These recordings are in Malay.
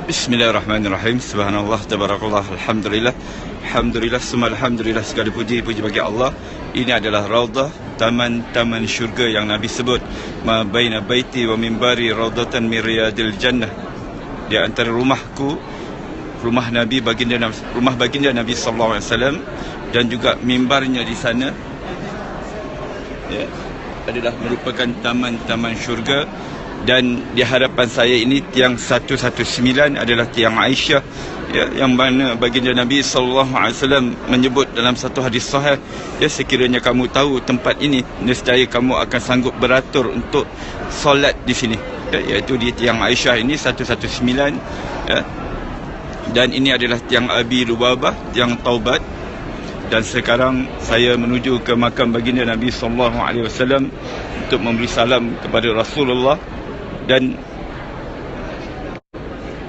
Bismillahirrahmanirrahim. Subhanallah, tabarakallah, alhamdulillah. Alhamdulillah, semua alhamdulillah, segala puji bagi Allah. Ini adalah raudhah, taman-taman syurga yang Nabi sebut. Ma baina baiti wa mimbari raudhatan min riyadil jannah. Di antara rumahku, rumah Nabi baginda Nabi sallallahu alaihi wasallam, dan juga mimbarnya di sana, ya, adalah merupakan taman-taman syurga. Dan di hadapan saya ini tiang 119 adalah tiang Aisyah, ya, yang mana baginda Nabi SAW menyebut dalam satu hadis sahih, ya, sekiranya kamu tahu tempat ini, nescaya kamu akan sanggup beratur untuk solat di sini, ya, iaitu di tiang Aisyah ini 119, ya. Dan ini adalah tiang Abi Lubabah, tiang Taubat. Dan sekarang saya menuju ke makam baginda Nabi SAW untuk memberi salam kepada Rasulullah. Dan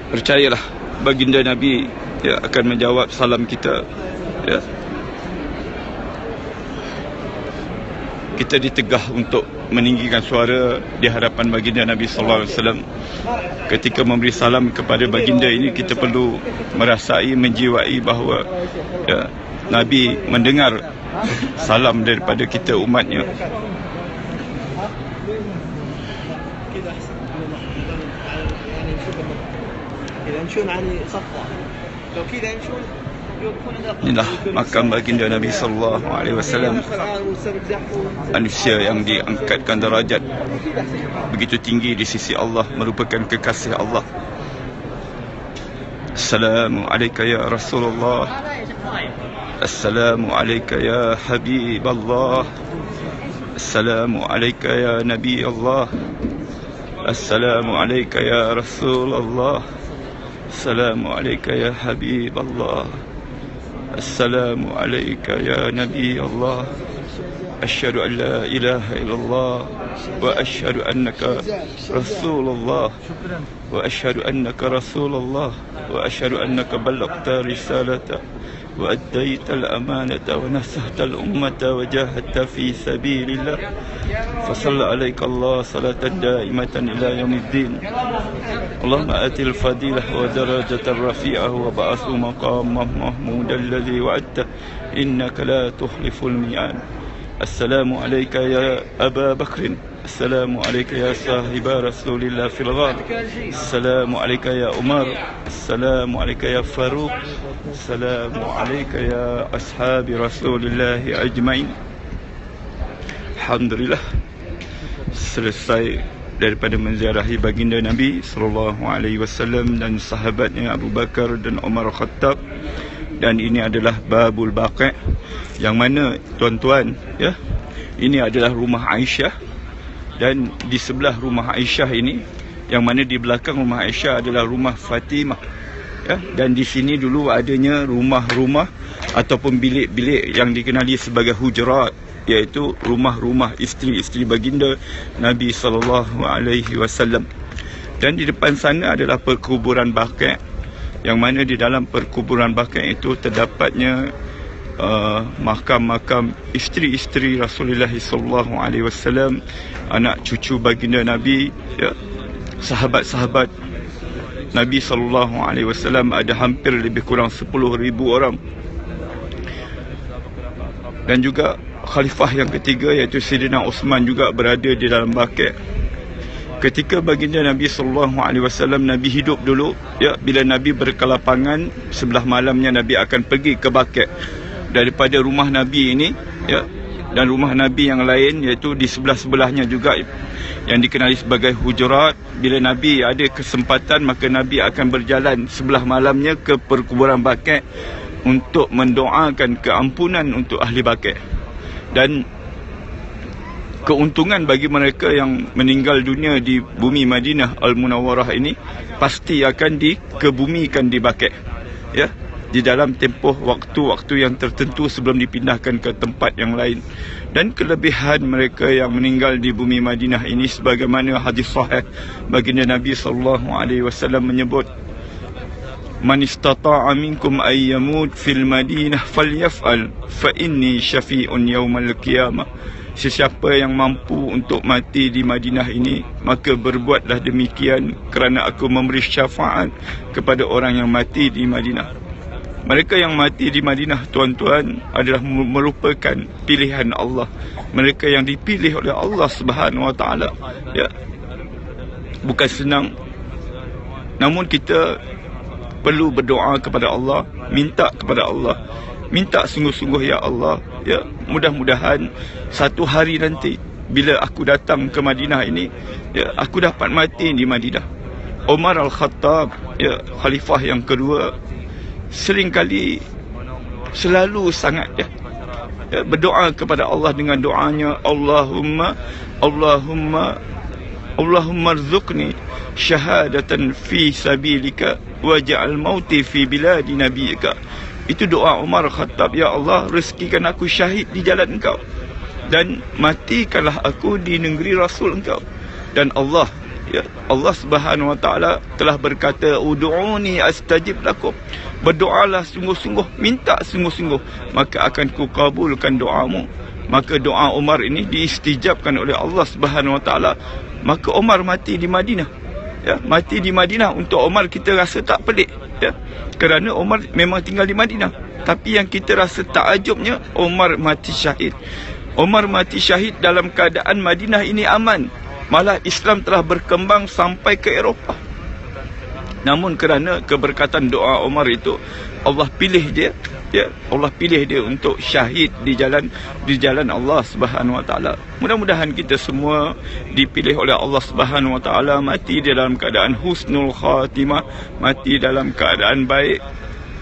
percayalah, baginda Nabi, ya, akan menjawab salam kita, ya. Kita ditegah untuk meninggikan suara di hadapan baginda Nabi sallallahu alaihi wasallam. Ketika memberi salam kepada baginda ini, kita perlu merasai, menjiwai bahawa, ya, Nabi mendengar salam daripada kita umatnya. Inilah makam baginda Nabi sallallahu alaihi wasallam, manusia yang diangkatkan darajat begitu tinggi di sisi Allah, merupakan kekasih Allah. Assalamu alayka ya Rasulullah, assalamu alayka ya Habib Allah, assalamu alayka ya Nabi Allah, assalamu alayka ya Rasulullah, assalamu alayka ya Habib Allah, assalamu alayka ya Nabi Allah. Asyhadu an la ilaha illallah wa asyhadu annaka Rasulullah wa asyhadu annaka Rasulullah wa asyhadu annaka ballaghta risalata wa addaita al-amanata wa nasahta al-ummata wa jahadta fi sabilillah. Fa shalla alayka Allah salatan daimatan ila yaumiddin. Allahumma atil fadilah wa darajatan rafi'ah wa ba'athu maqamah mahmudan alladhi wa'adta innaka la tukhliful mi'ad. Assalamu alayka ya Aba Bakrin, assalamu alayka ya sahiba Rasulillah fil ghar, assalamu alayka ya Umar, assalamu alayka ya Faruq, assalamu alayka ya ashabi Rasulillah ajmain. Alhamdulillah, selesai daripada menziarahi baginda Nabi sallallahu alaihi wasallam dan sahabatnya Abu Bakar dan Umar Khattab. Dan ini adalah Babul Baqi', yang mana, tuan-tuan, ya, ini adalah rumah Aisyah. Dan di sebelah rumah Aisyah ini, yang mana di belakang rumah Aisyah adalah rumah Fatimah, ya. Dan di sini dulu adanya rumah-rumah ataupun bilik-bilik yang dikenali sebagai hujurat, iaitu rumah-rumah isteri-isteri baginda Nabi SAW. Dan di depan sana adalah perkuburan Baqi', yang mana di dalam perkuburan Baqi' itu terdapatnya makam-makam isteri-isteri Rasulullah SAW, anak cucu baginda Nabi, ya, sahabat-sahabat Nabi SAW. Ada hampir lebih kurang 10,000 orang. Dan juga khalifah yang ketiga, iaitu Sayyidina Uthman, juga berada di dalam Baqi'. Ketika baginda Nabi SAW, Nabi hidup dulu, ya, bila Nabi berkelapangan, sebelah malamnya Nabi akan pergi ke Baqi'. Daripada rumah Nabi ini, ya, dan rumah Nabi yang lain, iaitu di sebelah-sebelahnya juga, yang dikenali sebagai hujurat. Bila Nabi ada kesempatan, maka Nabi akan berjalan sebelah malamnya ke perkuburan Baqi' untuk mendoakan keampunan untuk ahli Baqi'. Dan keuntungan bagi mereka yang meninggal dunia di bumi Madinah Al-Munawwarah ini pasti akan dikebumikan di Baqi', ya, di dalam tempoh waktu-waktu yang tertentu sebelum dipindahkan ke tempat yang lain. Dan kelebihan mereka yang meninggal di bumi Madinah ini, sebagaimana hadis sahih baginda Nabi SAW menyebut, man istata'a minkum ayyamut fil Madinah falyaf'al fa inni syafi'un yawmal qiyamah. sesiapa yang mampu untuk mati di Madinah ini, maka berbuatlah demikian kerana aku memberi syafaat kepada orang yang mati di Madinah. Mereka yang mati di Madinah, tuan-tuan, adalah merupakan pilihan Allah. Mereka yang dipilih oleh Allah Subhanahu Wa Taala. Ya. Bukan senang. Namun kita perlu berdoa kepada Allah, minta kepada Allah. Minta sungguh-sungguh, ya Allah, ya, mudah-mudahan satu hari nanti bila aku datang ke Madinah ini, ya, aku dapat mati di Madinah. Umar Al-Khattab, ya, khalifah yang kedua, seringkali selalu sangat berdoa kepada Allah dengan doanya, Allahumma rzuqni syahadatan fi sabilika waj'al mauti fi biladi nabiyika. Itu doa Umar Khattab, ya Allah, rezekikan aku syahid di jalan Engkau dan matikanlah aku di negeri Rasul Engkau. Dan Allah, ya, Allah Subhanahu Wa Taala telah berkata, ud'uni astajib lakum. Berdoalah sungguh-sungguh, minta sungguh-sungguh, maka akan kukabulkan doamu. Maka doa Umar ini diistijabkan oleh Allah Subhanahu Wa Taala. Maka Umar mati di Madinah. Ya, mati di Madinah. Untuk Umar kita rasa tak pelik, ya, kerana Umar memang tinggal di Madinah. Tapi yang kita rasa takjubnya, Umar mati syahid. Umar mati syahid dalam keadaan Madinah ini aman. Malah Islam telah berkembang sampai ke Eropah. Namun kerana keberkatan doa Umar itu, Allah pilih dia, ya, Allah pilih dia untuk syahid di jalan Allah Subhanahu Wa Taala. Mudah-mudahan kita semua dipilih oleh Allah Subhanahu Wa Taala mati dalam keadaan husnul khatimah, mati dalam keadaan baik,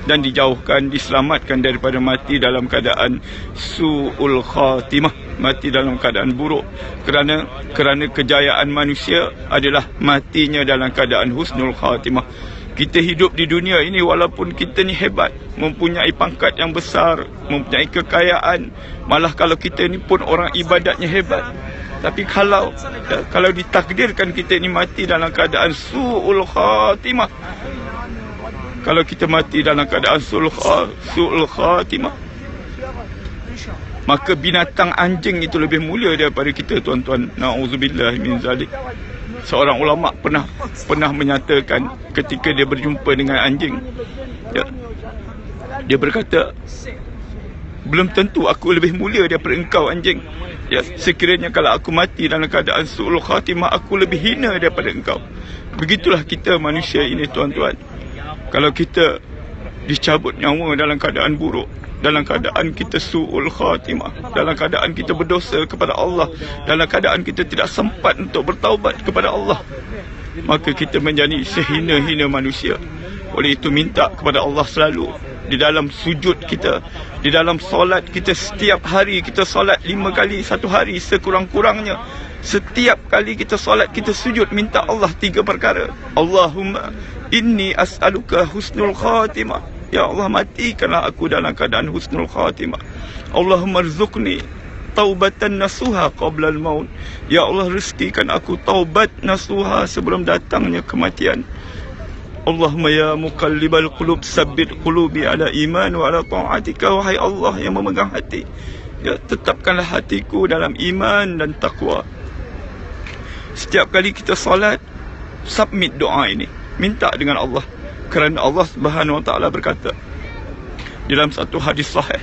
dan dijauhkan, diselamatkan daripada mati dalam keadaan su'ul khatimah, mati dalam keadaan buruk. Kerana kejayaan manusia adalah matinya dalam keadaan husnul khatimah. Kita hidup di dunia ini walaupun kita ni hebat, mempunyai pangkat yang besar, mempunyai kekayaan, malah kalau kita ni pun orang ibadatnya hebat, tapi kalau ditakdirkan kita ni mati dalam keadaan su'ul khatimah, kalau kita mati dalam keadaan su'ul khatimah, maka binatang anjing itu lebih mulia daripada kita, tuan-tuan. Na'udzubillah min zalik. Seorang ulama pernah menyatakan ketika dia berjumpa dengan anjing, ya, dia berkata, belum tentu aku lebih mulia daripada engkau, anjing. Ya, sekiranya kalau aku mati dalam keadaan su'ul khatimah, aku lebih hina daripada engkau. Begitulah kita manusia ini, tuan-tuan. Kalau kita dicabut nyawa dalam keadaan buruk, dalam keadaan kita su'ul khatimah, dalam keadaan kita berdosa kepada Allah, dalam keadaan kita tidak sempat untuk bertaubat kepada Allah, maka kita menjadi sehina-hina manusia. Oleh itu minta kepada Allah selalu di dalam sujud kita, di dalam solat kita. Setiap hari kita solat 5 kali satu hari sekurang-kurangnya. Setiap kali kita solat, kita sujud, minta Allah 3 perkara. Allahumma inni as'aluka husnul khatimah. Ya Allah, matikanlah aku dalam keadaan husnul khatimah. Allahumma rzuqni taubatan nasuha qabla al-maut. Ya Allah, rezekikan aku taubat nasuha sebelum datangnya kematian. Allahumma ya muqallibal qulub sabbit qulubi ala iman wa ala ta'atika. Wahai Allah yang memegang hati, ya, tetapkanlah hatiku dalam iman dan taqwa. Setiap kali kita salat, submit doa ini, minta dengan Allah. Kerana Allah Subhanahu Wa Taala berkata dalam satu hadis sahih,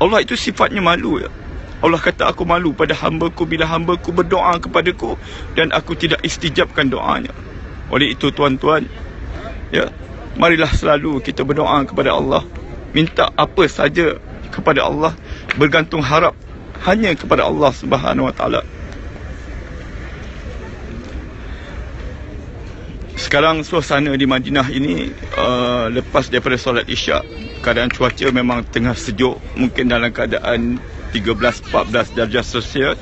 Allah itu sifatnya malu, ya. Allah kata, aku malu pada hamba-Ku bila hamba-Ku berdoa kepadaku dan aku tidak istijabkan doanya. Oleh itu, tuan-tuan, ya, marilah selalu kita berdoa kepada Allah, minta apa saja kepada Allah, bergantung harap hanya kepada Allah Subhanahu Wa Taala. Sekarang suasana di Madinah ini, lepas daripada solat Isyak, keadaan cuaca memang tengah sejuk, mungkin dalam keadaan 13-14 darjah Celsius.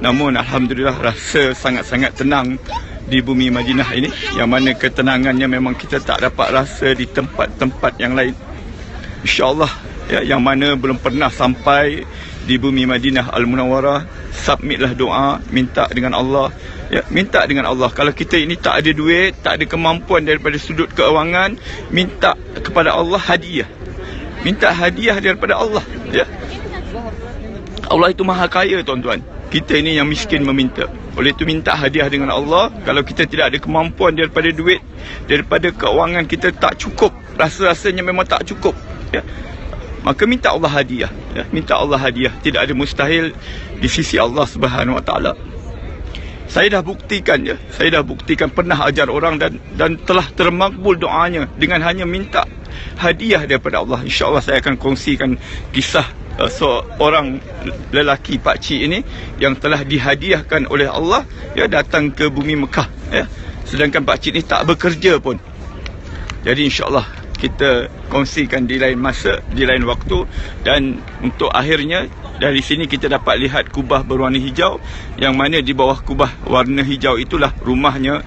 Namun alhamdulillah rasa sangat-sangat tenang di bumi Madinah ini, yang mana ketenangannya memang kita tak dapat rasa di tempat-tempat yang lain. InsyaAllah, ya, yang mana belum pernah sampai di bumi Madinah Al-Munawwarah, submitlah doa, minta dengan Allah, ya, minta dengan Allah. Kalau kita ini tak ada duit, tak ada kemampuan daripada sudut keuangan, minta kepada Allah hadiah, minta hadiah daripada Allah, ya. Allah itu maha kaya, tuan-tuan. Kita ini yang miskin meminta. Oleh itu minta hadiah dengan Allah. Kalau kita tidak ada kemampuan daripada duit, daripada keuangan kita tak cukup, rasa-rasanya memang tak cukup, ya, maka minta Allah hadiah, ya. Minta Allah hadiah. Tidak ada mustahil di sisi Allah Subhanahu Wa Taala. Saya dah buktikan, ya. Saya dah buktikan pernah ajar orang dan telah termakbul doanya dengan hanya minta hadiah daripada Allah. InsyaAllah saya akan kongsikan kisah seorang lelaki pakcik ini yang telah dihadiahkan oleh Allah, ya, datang ke bumi Mekah, ya. Sedangkan pakcik ini tak bekerja pun. Jadi insyaAllah kita kongsikan di lain masa, di lain waktu. Dan untuk akhirnya, dari sini kita dapat lihat kubah berwarna hijau, yang mana di bawah kubah warna hijau itulah rumahnya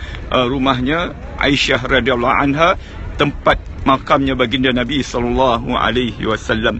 Aisyah radhiyallahu anha, tempat makamnya baginda Nabi sallallahu alaihi wasallam.